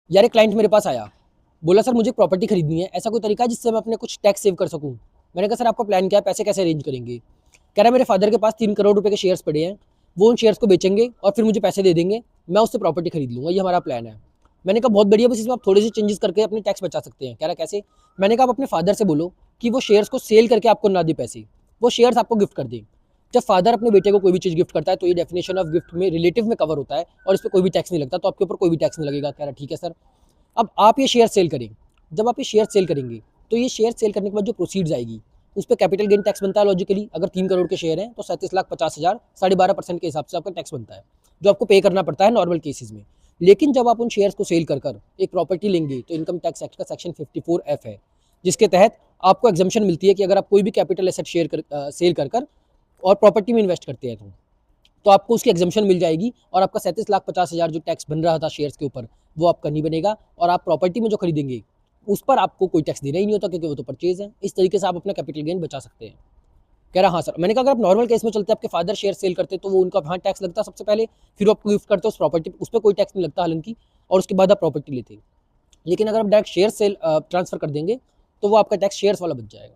यार एक क्लाइंट मेरे पास आया, बोला सर मुझे प्रॉपर्टी खरीदनी है, ऐसा कोई तरीका है जिससे मैं अपने कुछ टैक्स सेव कर सकूँ? मैंने कहा सर आपका प्लान क्या है, पैसे कैसे अरेंज करेंगे? कह रहा है मेरे फादर के पास 3 करोड़ रुपए के शेयर्स पड़े हैं, वो उन शेयर्स को बेचेंगे और फिर मुझे पैसे दे देंगे, मैं उससे प्रॉपर्टी खरीद लूँगा, ये हमारा प्लान है। मैंने कहा बहुत बढ़िया, बस इसमें आप थोड़े से चेंजेस करके अपनी टैक्स बचा सकते हैं। कह रहा कैसे? मैंने कहा आप अपने फादर से बोलो कि वो शेयर्स को सेल करके आपको ना दे पैसे, वो शेयर्स आपको गिफ्ट कर दें। जब फादर अपने बेटे को कोई भी चीज़ गिफ्ट करता है तो ये डेफिनेशन ऑफ गिफ्ट में रिलेटिव में कवर होता है और इस पर कोई भी टैक्स नहीं लगता, तो आपके ऊपर कोई भी टैक्स नहीं लगेगा। कह रहा ठीक है सर। अब आप ये शेयर सेल करें, जब आप ये शेयर सेल करेंगे तो ये शेयर सेल करने के बाद जो प्रोसीड्स आएगी उस पर कैपिटल गेन टैक्स बनता है लॉजिकली। अगर 3 करोड़ के शेयर हैं तो 37,50,000 12.5% के हिसाब से आपका टैक्स बनता है, जो आपको पे करना पड़ता है नॉर्मल केसेस में। लेकिन जब आप उन शेयर्स को सेल कर एक प्रॉपर्टी लेंगे तो इनकम टैक्स एक्ट का सेक्शन 54F है, जिसके तहत आपको एग्जम्पशन मिलती है कि अगर आप कोई भी कैपिटल एसेट सेल कर और प्रॉपर्टी में इन्वेस्ट करते हैं तो आपको उसकी एग्जम्पशन मिल जाएगी और आपका 37,50,000 जो टैक्स बन रहा था शेयर्स के ऊपर वो आपका नहीं बनेगा, और आप प्रॉपर्टी में जो खरीदेंगे उस पर आपको कोई टैक्स देना ही नहीं होता क्योंकि वो तो परचेज है। इस तरीके से आप अपना कैपिटल गेन बचा सकते हैं। कह रहा हाँ सर। मैंने कहा अगर आप नॉर्मल केस में चलते आपके फादर शेयर सेल करते तो वो उनका वहाँ टैक्स लगता सबसे पहले, फिर वो आपको गिफ्ट करते उस प्रॉपर्टी उस पर कोई टैक्स नहीं लगता हालांकि, और उसके बाद आप प्रॉपर्टी लेते। लेकिन अगर आप डायरेक्ट शेयर सेल ट्रांसफर कर देंगे तो वो आपका टैक्स शेयर्स वाला बच जाएगा।